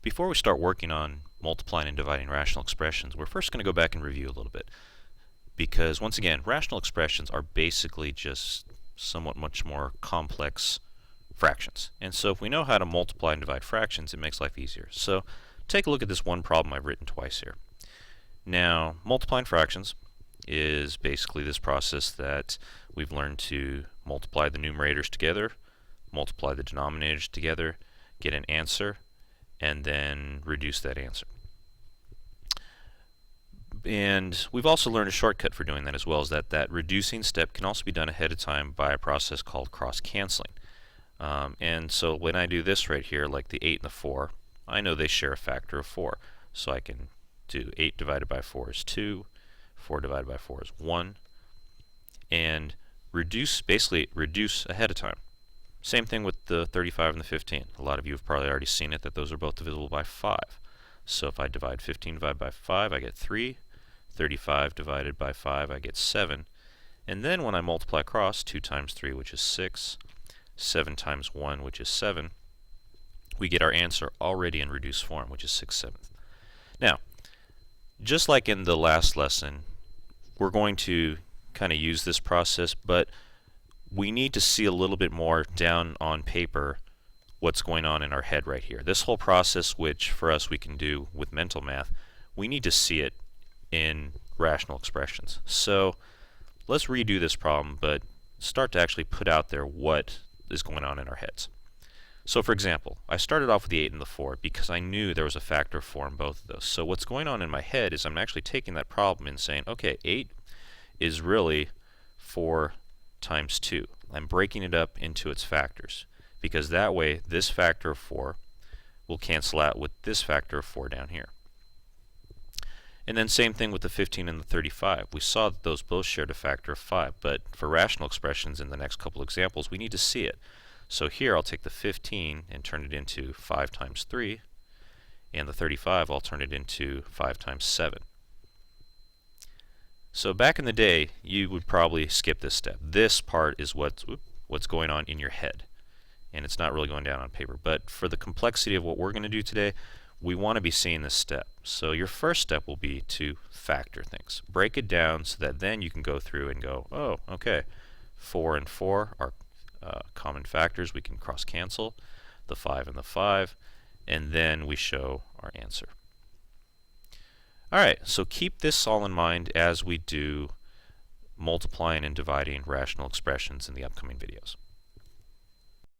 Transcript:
Before we start working on multiplying and dividing rational expressions, we're first going to go back and review a little bit. Because once again, rational expressions are basically just somewhat much more complex fractions. And so if we know how to multiply and divide fractions, it makes life easier. So take a look at this one problem I've written twice here. Now, multiplying fractions is basically this process that we've learned to multiply the numerators together, multiply the denominators together, get an answer, and then reduce that answer. And we've also learned a shortcut for doing that as well, is that reducing step can also be done ahead of time by a process called cross-canceling. And so when I do this right here, like the 8 and the 4, I know they share a factor of 4. So I can do 8 divided by 4 is 2, 4 divided by 4 is 1, and basically reduce ahead of time. Same thing with the 35 and the 15. A lot of you have probably already seen it, that those are both divisible by 5. So if I divide 15 divided by 5, I get 3. 35 divided by 5, I get 7. And then when I multiply across, 2 times 3, which is 6, 7 times 1, which is 7, we get our answer already in reduced form, which is 6/7. Now, just like in the last lesson, we're going to kind of use this process, but we need to see a little bit more down on paper what's going on in our head right here. This whole process, which for us we can do with mental math, we need to see it in rational expressions. So let's redo this problem, but start to actually put out there what is going on in our heads. So for example, I started off with the 8 and the 4 because I knew there was a factor of 4 in both of those. So what's going on in my head is I'm actually taking that problem and saying, okay, 8 is really 4 times 2. I'm breaking it up into its factors, because that way this factor of 4 will cancel out with this factor of 4 down here. And then same thing with the 15 and the 35. We saw that those both shared a factor of 5, but for rational expressions in the next couple examples, we need to see it. So here I'll take the 15 and turn it into 5 times 3, and the 35 I'll turn it into 5 times 7. So back in the day, you would probably skip this step. This part is what's going on in your head, and it's not really going down on paper. But for the complexity of what we're going to do today, we want to be seeing this step. So your first step will be to factor things. Break it down so that then you can go through and go, oh, okay, 4 and 4 are common factors. We can cross-cancel the 5 and the 5, and then we show our answer. Alright, so keep this all in mind as we do multiplying and dividing rational expressions in the upcoming videos.